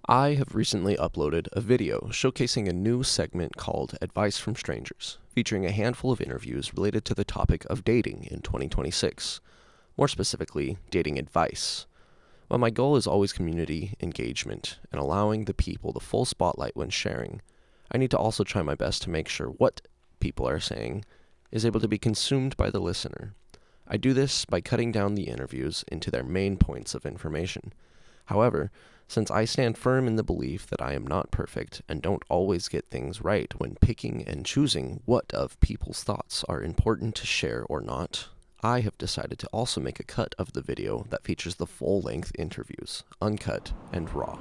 I have recently uploaded a video showcasing a new segment called Advice from Strangers, featuring a handful of interviews related to the topic of dating in 2026, more specifically, dating advice. While my goal is always community engagement and allowing the people the full spotlight when sharing, I need to also try my best to make sure what people are saying is able to be consumed by the listener. I do this by cutting down the interviews into their main points of information. However, since I stand firm in the belief that I am not perfect and don't always get things right when picking and choosing what of people's thoughts are important to share or not, I have decided to also make a cut of the video that features the full-length interviews, uncut and raw.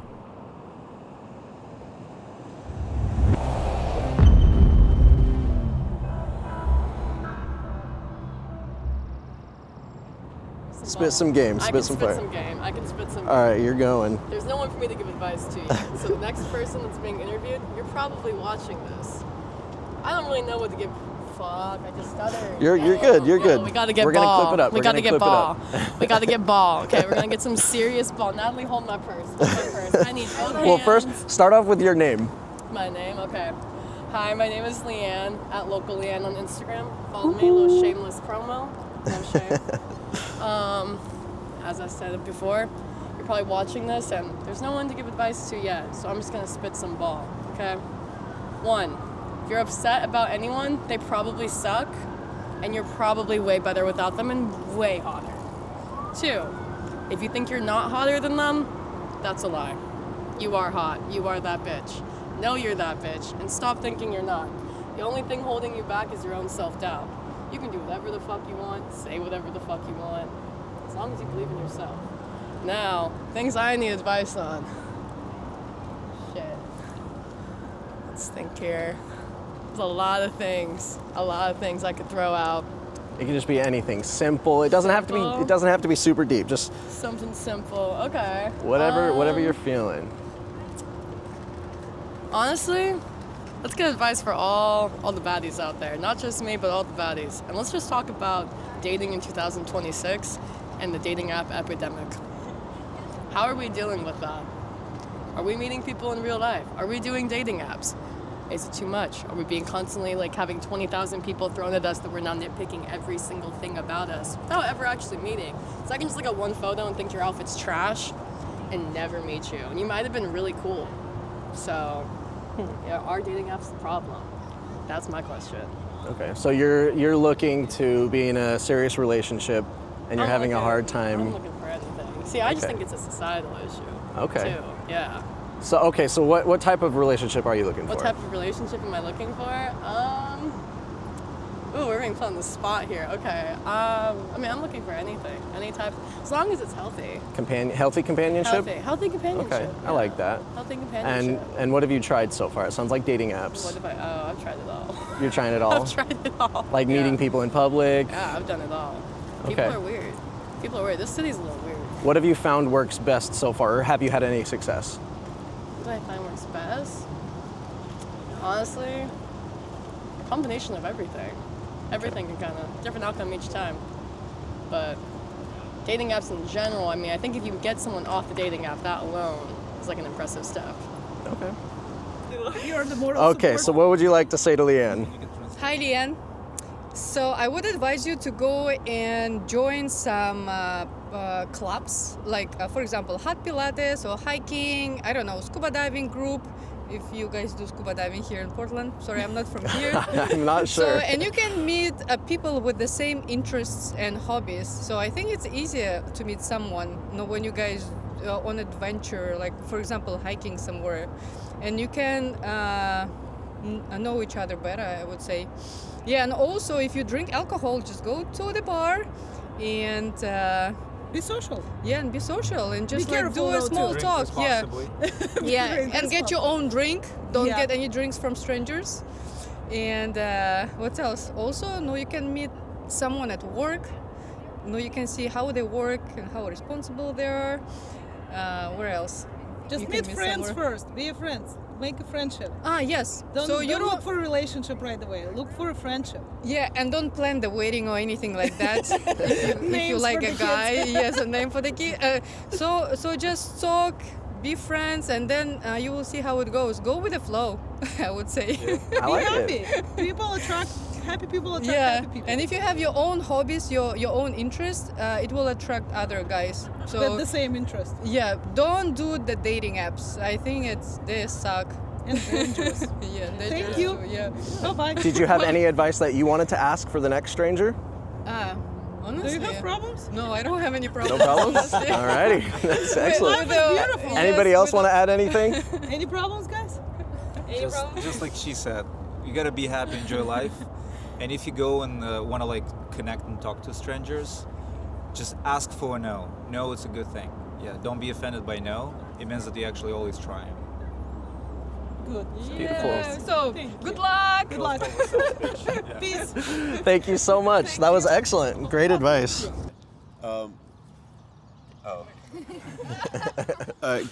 Spit some game, spit some fire. I can spit some game. All right, you're going. There's no one for me to give advice to yet. So the next person that's being interviewed, you're probably watching this. I don't really know what to give. Fuck, I just stuttered. You're good, you're good. We gotta get We're ball. gonna clip it up. We gotta get ball. We gotta get ball. Okay, we're gonna get some serious ball. Natalie, hold my purse. Hold my purse. I need both Well, hands. first, start off with your name. My name, okay. Hi, my name is Leanne, at Local Leanne on Instagram. Follow me, a little shameless promo. No shame. As I said before, you're probably watching this and there's no one to give advice to yet, so I'm just gonna spit some ball, okay? 1, if you're upset about anyone, they probably suck, and you're probably way better without them and way hotter. 2, if you think you're not hotter than them, that's a lie. You are hot, you are that bitch. Know you're that bitch, and stop thinking you're not. The only thing holding you back is your own self-doubt. You can do whatever the fuck you want, say whatever the fuck you want, as long as you believe in yourself. Now, things I need advice on. Shit. Let's think here. There's a lot of things I could throw out. It can just be anything simple. It doesn't have to be. It doesn't have to be super deep. Just something simple. Okay. whatever you're feeling. Honestly, let's get advice for all the baddies out there. Not just me, but all the baddies. And let's just talk about dating in 2026 and the dating app epidemic. How are we dealing with that? Are we meeting people in real life? Are we doing dating apps? Is it too much? Are we being constantly having 20,000 people thrown at us that we're now nitpicking every single thing about us without ever actually meeting? So I can just look at one photo and think your outfit's trash and never meet you. And you might have been really cool. So, yeah, are dating apps the problem? That's my question. Okay, so you're looking to be in a serious relationship, and you're having a hard time. I'm looking for anything. See, I just think it's a societal issue. Okay. Too. Yeah. So what type of relationship are you looking for? What type of relationship am I looking for? Ooh, we're being put on the spot here. Okay. I'm looking for anything, any type, as long as it's healthy. Healthy companionship? Healthy companionship. Okay, yeah. I like that. Healthy companionship. And what have you tried so far? It sounds like dating apps. I've tried it all. You're trying it all? I've tried it all. Like meeting people in public? Yeah, I've done it all. People Okay. are weird. People are weird. This city's a little weird. What have you found works best so far, or have you had any success? What do I find works best? Honestly, a combination of everything. Everything can kind of, different outcome each time. But dating apps in general, I think if you get someone off the dating app, that alone is like an impressive step. Okay. You're the moral Okay, so what would you like to say to Leanne? Hi, Leanne. So I would advise you to go and join some clubs, for example, hot Pilates or hiking, I don't know, scuba diving group, if you guys do scuba diving here in Portland. Sorry, I'm not from here. I'm not sure. And you can meet people with the same interests and hobbies. So I think it's easier to meet someone, when you guys on adventure, for example, hiking somewhere. And you can know each other better, I would say. Yeah, and also if you drink alcohol, just go to the bar and be social. Yeah, and be social and just do a small talk. Yeah, yeah, and get your own drink. Don't get any drinks from strangers. And what else? Also, you can meet someone at work. You can see how they work and how responsible they are. Where else? Just meet friends first. Be friends. Make a friendship. Yes. Don't look for a relationship right away. Look for a friendship. Yeah, and don't plan the wedding or anything like that. if you like a guy, yes, a name for the kid. So just talk, be friends, and then you will see how it goes. Go with the flow, I would say. I like Be it. happy. Happy people attract Yeah, happy people. and if you have your own hobbies, your own interests, it will attract other guys. So With the same interest. yeah, don't do the dating apps. I think they suck. And dangerous. Yeah, Thank dangerous you. too, yeah. Bye-bye. Did you have any advice that you wanted to ask for the next stranger? Honestly. Do you have problems? No, I don't have any problems. No problems? honestly. Alrighty, that's excellent. With the- Beautiful. Anybody yes, else with want to add anything? Any problems, guys? Just like she said, you gotta be happy, enjoy life, and if you go and want to like connect and talk to strangers, just ask for a no. No, it's a good thing. Yeah, don't be offended by no. It means that you actually always try. Good. Beautiful. Yeah, so Thank good you. luck. Good luck. Peace. Thank you so much. That was excellent. Great advice.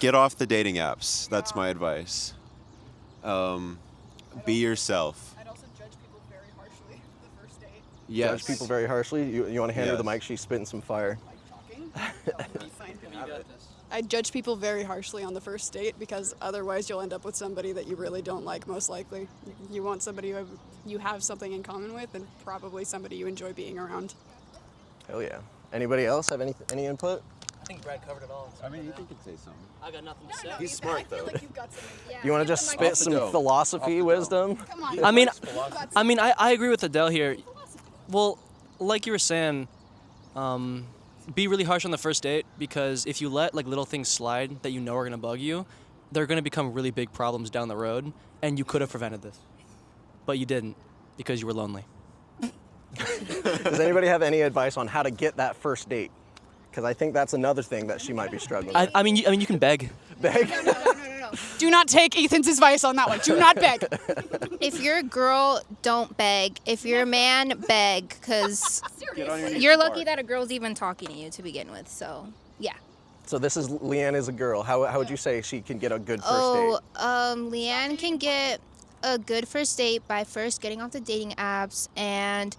Get off the dating apps. That's my advice. Be yourself. I'd also judge people very harshly the first date. Yes. Judge people very harshly. You want to hand her the Yes. mic? She's spitting some fire. Talking. Be fine. I'd judge people very harshly on the first date because otherwise you'll end up with somebody that you really don't like, most likely. You want somebody who you have something in common with and probably somebody you enjoy being around. Hell yeah. Anybody else have any input? I think Brad covered it all. I mean, you can say something. I got nothing to say. He's smart though. You've got something. You want to just spit some dome. philosophy wisdom? Come on. I mean, I agree with Adele here. Well, like you were saying, be really harsh on the first date because if you let like little things slide that you know are gonna bug you, they're gonna become really big problems down the road, and you could have prevented this, but you didn't because you were lonely. Does anybody have any advice on how to get that first date? Because I think that's another thing that she might be struggling with. I mean, you can beg. Beg? No. Do not take Ethan's advice on that one. Do not beg. If you're a girl, don't beg. If you're a man, beg, because you're lucky that a girl's even talking to you to begin with. So, yeah. So this is Leanne is a girl. How would you say she can get a good first Oh, date? Leanne can get a good first date by first getting off the dating apps and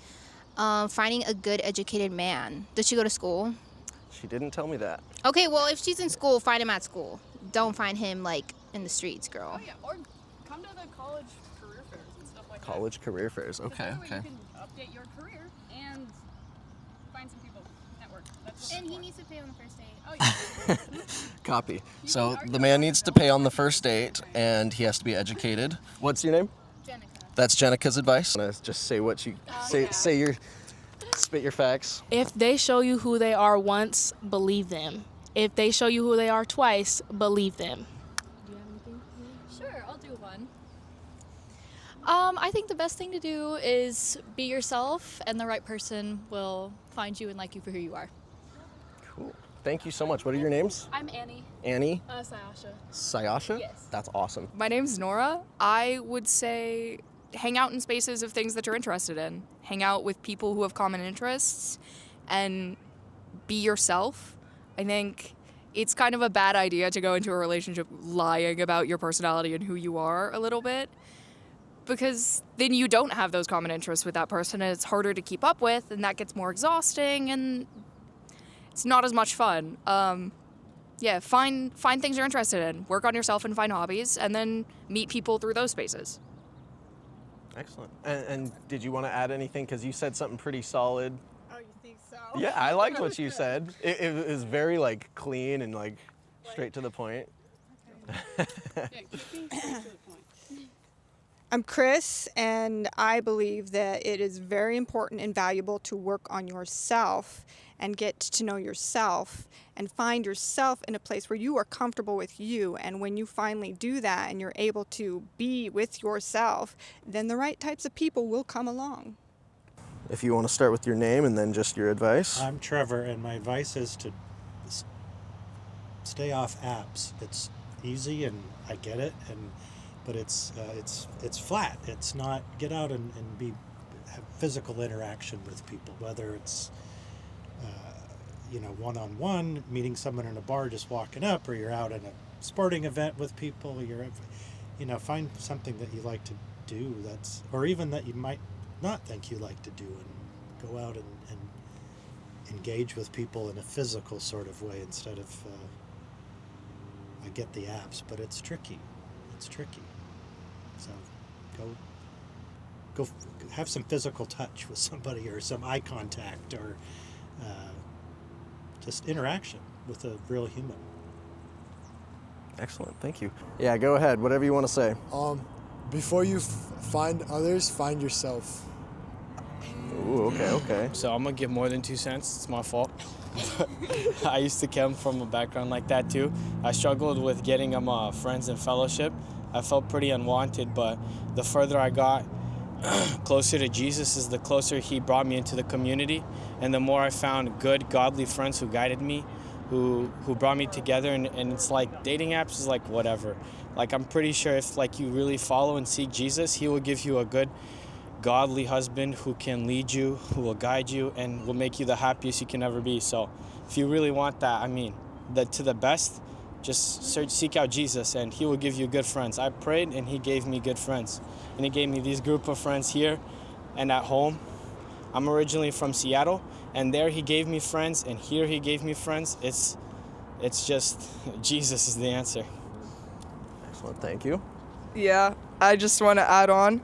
finding a good educated man. Does she go to school? She didn't tell me that. Okay, well, if she's in school, find him at school. Don't find him, like, in the streets, girl. Oh, yeah. Or come to the college career fairs and stuff like that. College career fairs. Okay, That way okay. you can update your career and find some people, network. That's And he needs to pay on the first date. Oh, yeah. Copy. So the man needs to pay on the first date, and he has to be educated. What's your name? Jenica. That's Jenica's advice. Just say what you say. Spit your facts. If they show you who they are once, believe them. If they show you who they are twice, believe them. Sure, I'll do one. I think the best thing to do is be yourself, and the right person will find you and like you for who you are. Cool. Thank you so much. What are your names? I'm Annie. Annie? Sayasha. Sayasha? Yes. That's awesome. My name's Nora. I would say hang out in spaces of things that you're interested in. Hang out with people who have common interests and be yourself. I think it's kind of a bad idea to go into a relationship lying about your personality and who you are a little bit, because then you don't have those common interests with that person and it's harder to keep up with, and that gets more exhausting and it's not as much fun. Yeah, find things you're interested in, work on yourself and find hobbies, and then meet people through those spaces. Excellent. And did you want to add anything? Because you said something pretty solid. Oh, you think so? Yeah, I liked what you said. It was very like clean and like straight to the point. I'm Chris, and I believe that it is very important and valuable to work on yourself and get to know yourself and find yourself in a place where you are comfortable with you. And when you finally do that and you're able to be with yourself, then the right types of people will come along. If you want to start with your name and then just your advice. I'm Trevor, and my advice is to stay off apps. It's easy, and I get it, but it's flat. It's not get out and have physical interaction with people, whether it's one-on-one, meeting someone in a bar, just walking up, or you're out at a sporting event with people. Find something that you like to do or even that you might not think you like to do, and go out and engage with people in a physical sort of way instead of I get the apps, but it's tricky. It's tricky. So go have some physical touch with somebody, or some eye contact, or just interaction with a real human. Excellent, thank you. Yeah, go ahead, whatever you want to say. Before you find others, find yourself. Ooh, okay. So I'm gonna give more than 2 cents. It's my fault. I used to come from a background like that too. I struggled with getting friends and fellowship. I felt pretty unwanted, but the further I got closer to Jesus, is the closer he brought me into the community, and the more I found good, godly friends who guided me, who brought me together. And it's like dating apps is like whatever. Like, I'm pretty sure if like you really follow and seek Jesus, he will give you a good, godly husband who can lead you, who will guide you, and will make you the happiest you can ever be. So if you really want that, to the best, just seek out Jesus, and he will give you good friends. I prayed, and he gave me good friends. And he gave me these group of friends here and at home. I'm originally from Seattle, and there he gave me friends, and here he gave me friends. It's just, Jesus is the answer. Excellent, thank you. Yeah, I just want to add on,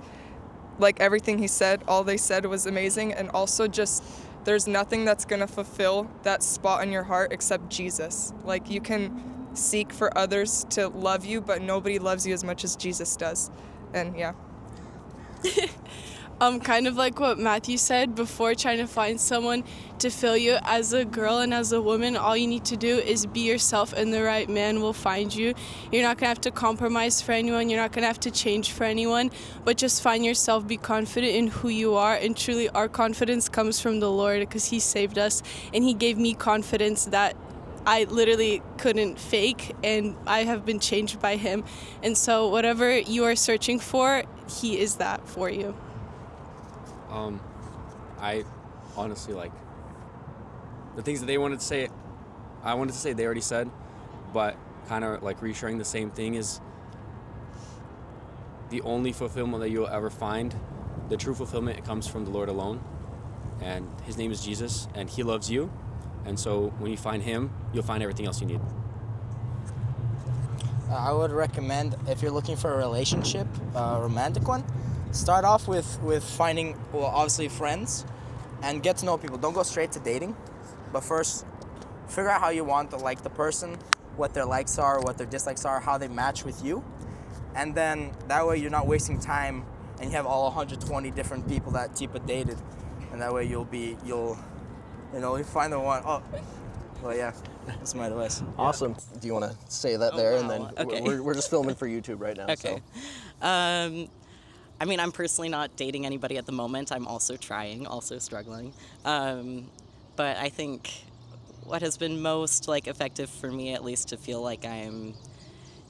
like everything he said, all they said was amazing, and also just there's nothing that's going to fulfill that spot in your heart except Jesus. Like, you can seek for others to love you, but nobody loves you as much as Jesus does. And yeah. Kind of like what Matthew said before, trying to find someone to fill you. As a girl and as a woman, all you need to do is be yourself, and the right man will find you. You're not going to have to compromise for anyone. You're not going to have to change for anyone, but just find yourself, be confident in who you are. And truly, our confidence comes from the Lord, because he saved us, and he gave me confidence that I literally couldn't fake, and I have been changed by him. And so whatever you are searching for, he is that for you. I honestly, like, the things that they wanted to say, I wanted to say they already said, but kind of like reassuring the same thing is the only fulfillment that you'll ever find, the true fulfillment, it comes from the Lord alone. And his name is Jesus, and he loves you. And so when you find him, you'll find everything else you need. I would recommend, if you're looking for a relationship, a romantic one, start off with finding, well, obviously friends, and get to know people. Don't go straight to dating, but first figure out how you want to like the person, what their likes are, what their dislikes are, how they match with you. And then that way you're not wasting time and you have all 120 different people that Tipa dated. And that way you'll find the one. Oh, well, yeah, that's my advice. Awesome. Do you want to say that there? Wow. And then Okay. we're just filming for YouTube right now. Okay. So. I'm personally not dating anybody at the moment. I'm also trying, also struggling. But I think what has been most effective for me, at least, to feel like I'm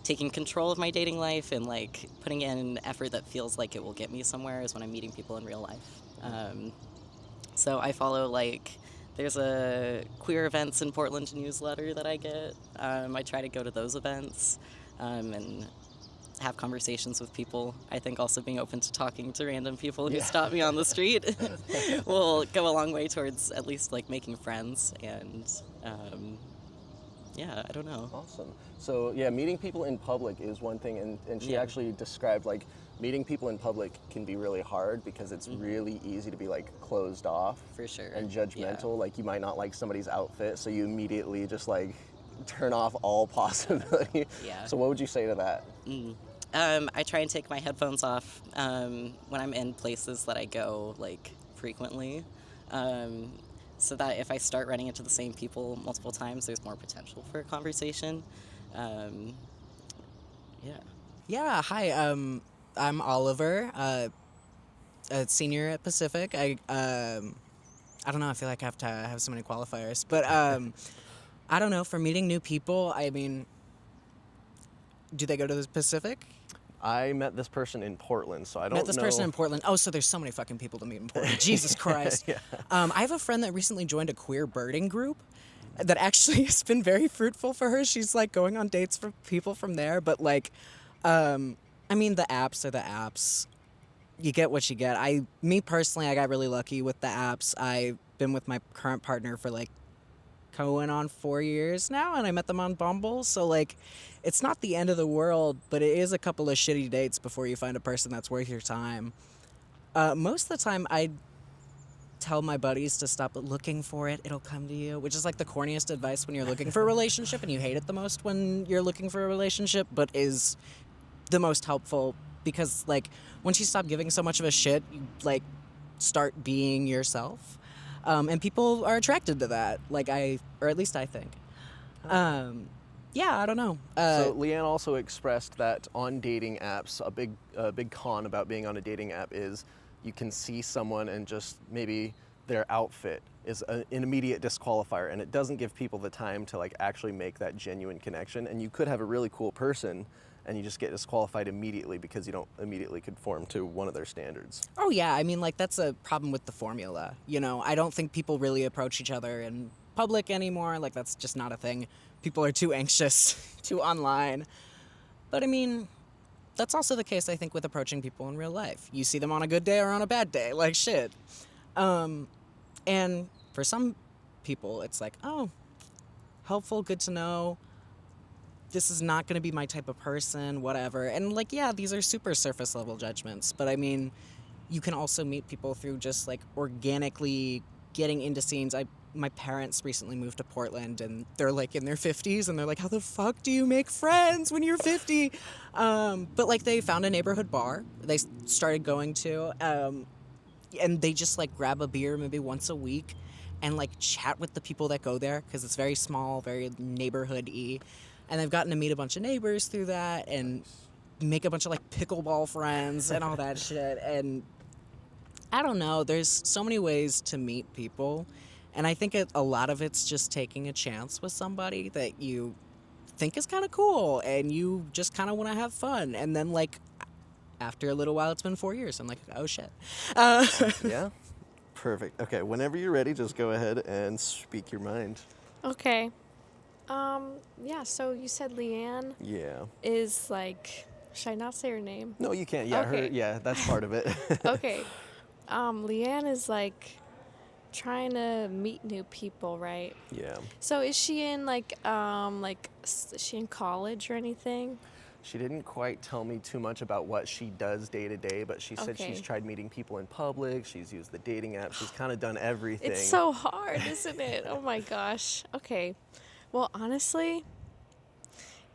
taking control of my dating life and putting in an effort that feels like it will get me somewhere, is when I'm meeting people in real life. So I follow there's a queer events in Portland newsletter that I get. I try to go to those events and have conversations with people. I think also being open to talking to random people who stop me on the street will go a long way towards at least making friends. And I don't know. Awesome. So yeah, meeting people in public is one thing, and she actually described meeting people in public can be really hard because it's really easy to be closed off. For sure. And judgmental. You might not like somebody's outfit, so you immediately just turn off all possibility. Yeah. So what would you say to that? I try and take my headphones off when I'm in places that I go frequently, so that if I start running into the same people multiple times, there's more potential for a conversation. Yeah, hi, I'm Oliver, a senior at Pacific. I don't know, I feel like I have to have so many qualifiers, but I don't know, for meeting new people, do they go to the Pacific? I met this person in Portland, so I don't know. Met this person in Portland. Oh, so there's so many fucking people to meet in Portland. Jesus Christ. Yeah. I have a friend that recently joined a queer birding group that actually has been very fruitful for her. She's going on dates for people from there, but the apps are the apps. You get what you get. Me personally, I got really lucky with the apps. I've been with my current partner for going on 4 years now, and I met them on Bumble. So like, it's not the end of the world, but it is a couple of shitty dates before you find a person that's worth your time. Most of the time, I tell my buddies to stop looking for it. It'll come to you, which is like the corniest advice when you're looking for a relationship, and you hate it the most when you're looking for a relationship, but is the most helpful because like once you stop giving so much of a shit, you like start being yourself. And people are attracted to that, or at least I think. Yeah, I don't know. So Leanne also expressed that on dating apps, a big con about being on a dating app is you can see someone and just maybe their outfit is an immediate disqualifier, and it doesn't give people the time to like actually make that genuine connection. And you could have a really cool person, and you just get disqualified immediately because you don't immediately conform to one of their standards. Oh yeah, I mean like that's a problem with the formula. You know, I don't think people really approach each other in public anymore. Like that's just not a thing. People are too anxious to online. But I mean, that's also the case I think with approaching people in real life. You see them on a good day or on a bad day, like shit. And for some people it's like, oh, helpful, good to know. This is not going to be my type of person, whatever. And like, yeah, these are super surface level judgments, but I mean, you can also meet people through just like organically getting into scenes. My parents recently moved to Portland, and they're like in their 50s, and they're like, how the fuck do you make friends when you're 50? But like they found a neighborhood bar they started going to, and they just like grab a beer maybe once a week and like chat with the people that go there because it's very small, very neighborhood-y. And they've gotten to meet a bunch of neighbors through that and make a bunch of like pickleball friends and all that shit. And I don't know, there's so many ways to meet people. And I think a lot of it's just taking a chance with somebody that you think is kind of cool and you just kind of want to have fun. And then like after a little while, it's been 4 years. I'm like, oh shit. Yeah? Perfect. Okay, whenever you're ready, just go ahead and speak your mind. Okay. Yeah, so you said Leanne Yeah. is like, should I not say her name? No, you can't. Yeah, Okay. that's part of it. Okay. Leanne is like trying to meet new people, right? Yeah. So is she in is she in college or anything? She didn't quite tell me too much about what she does day to day, but she said Okay. she's tried meeting people in public, she's used the dating app, she's kind of done everything. It's so hard, isn't it? Oh my gosh. Okay. Well, honestly,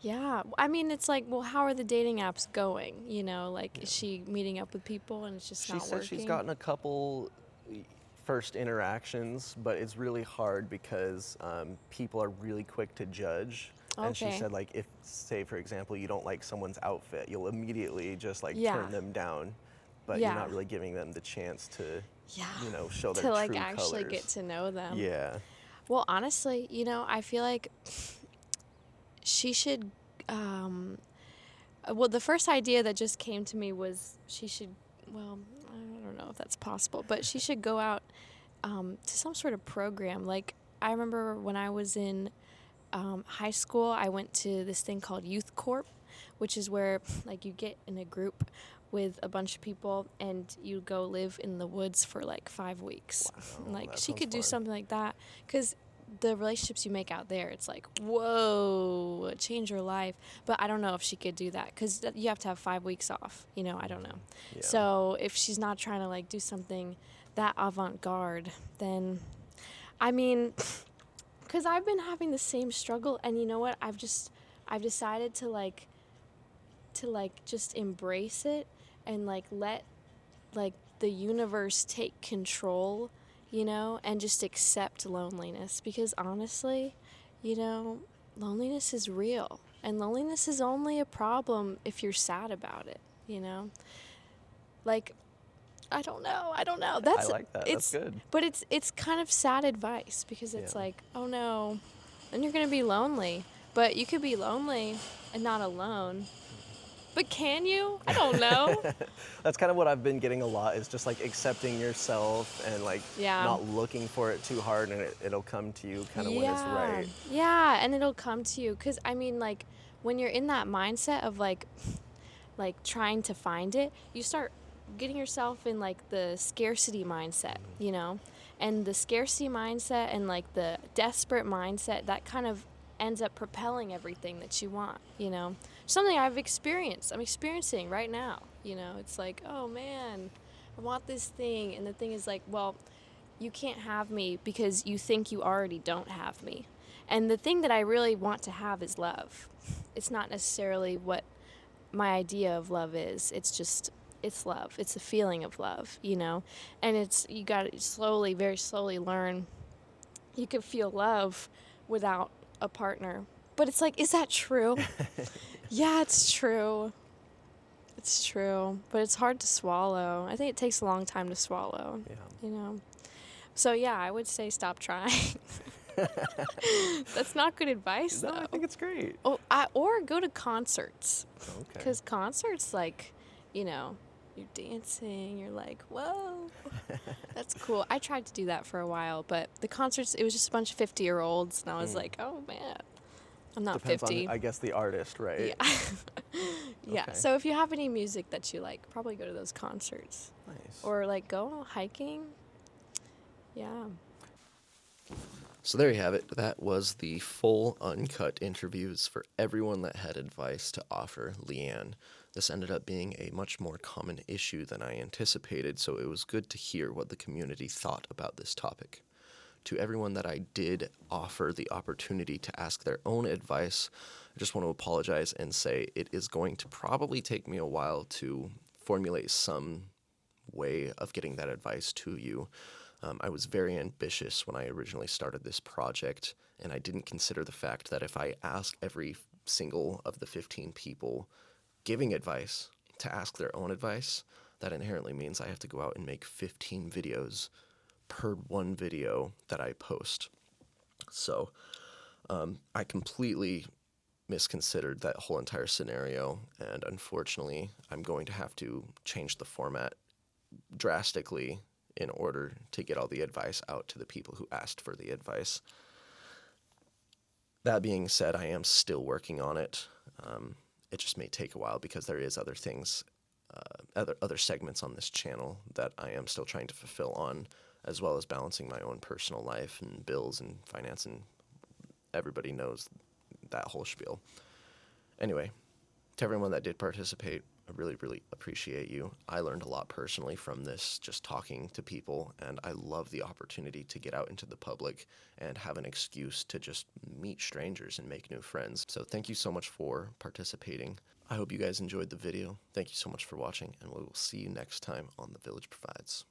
yeah. I mean, it's like, well, how are the dating apps going? You know, like, is she meeting up with people and it's just She not said working? she's gotten a couple first interactions, but it's really hard because people are really quick to judge. And she Okay. said, like, if, say, for example, you don't like someone's outfit, you'll immediately just, like, Yeah. turn them down. But Yeah. you're not really giving them the chance to, Yeah. you know, show their To like true actually colors. get to know them. Yeah. Well, honestly, you know, I feel like she should. Well, the first idea that just came to me was she should. Well, I don't know if that's possible, but she should go out to some sort of program. Like I remember when I was in high school, I went to this thing called Youth Corp, which is where like you get in a group with a bunch of people and you go live in the woods for like 5 weeks. And, like that she sounds could do fun. something like that because the relationships you make out there, it's like, whoa, change your life. But I don't know if she could do that because you have to have 5 weeks off. You know, I don't know. Yeah. So if she's not trying to like do something that avant-garde, then I mean, because I've been having the same struggle, and you know what? I've decided to just embrace it and like let like the universe take control, you know, and just accept loneliness because honestly, you know, loneliness is real, and loneliness is only a problem if you're sad about it, you know? Like I don't know. That's I like that. That's good. But it's kind of sad advice because it's Yeah. like, oh no, then you're gonna be lonely. But you could be lonely and not alone. But can you? I don't know. That's kind of what I've been getting a lot is just like accepting yourself and like Yeah. not looking for it too hard, and it'll come to you kind of when it's right. Yeah, and it'll come to you because I mean, like when you're in that mindset of like trying to find it, you start getting yourself in like the scarcity mindset, you know, And the scarcity mindset and like the desperate mindset, that kind of ends up propelling everything that you want, you know? Something I've experienced, I'm experiencing right now, you know? It's like, oh man, I want this thing. And the thing is like, well, you can't have me because you think you already don't have me. And the thing that I really want to have is love. It's not necessarily what my idea of love is. It's love. It's a feeling of love, you know? And you got to slowly, very slowly learn you can feel love without a partner. But it's like, is that true? Yeah, it's true. It's true. But it's hard to swallow. I think it takes a long time to swallow, you know? So yeah, I would say stop trying. That's not good advice, though. No, I think it's great. Oh, or go to concerts. Okay. Because concerts, like, you know, you're dancing, you're like, whoa, that's cool. I tried to do that for a while, but the concerts, it was just a bunch of 50-year-olds, and I was like, oh, man, I'm not Depends 50. on, I guess, the artist, right? Yeah. Yeah, Okay. so if you have any music that you like, probably go to those concerts. Nice. Or, like, go hiking. Yeah. So there you have it. That was the full uncut interviews for everyone that had advice to offer Leanne. This ended up being a much more common issue than I anticipated, so it was good to hear what the community thought about this topic. To everyone that I did offer the opportunity to ask their own advice, I just want to apologize and say it is going to probably take me a while to formulate some way of getting that advice to you. I was very ambitious when I originally started this project, and I didn't consider the fact that if I ask every single of the 15 people giving advice to ask their own advice, that inherently means I have to go out and make 15 videos per one video that I post. So I completely misconsidered that whole entire scenario, and unfortunately, I'm going to have to change the format drastically in order to get all the advice out to the people who asked for the advice. That being said, I am still working on it. It just may take a while because there is other things, other segments on this channel that I am still trying to fulfill on, as well as balancing my own personal life and bills and finance, and everybody knows that whole spiel. Anyway, to everyone that did participate, I really, really appreciate you. I learned a lot personally from this, just talking to people, and I love the opportunity to get out into the public and have an excuse to just meet strangers and make new friends. So thank you so much for participating. I hope you guys enjoyed the video. Thank you so much for watching, and we will see you next time on The Village Provides.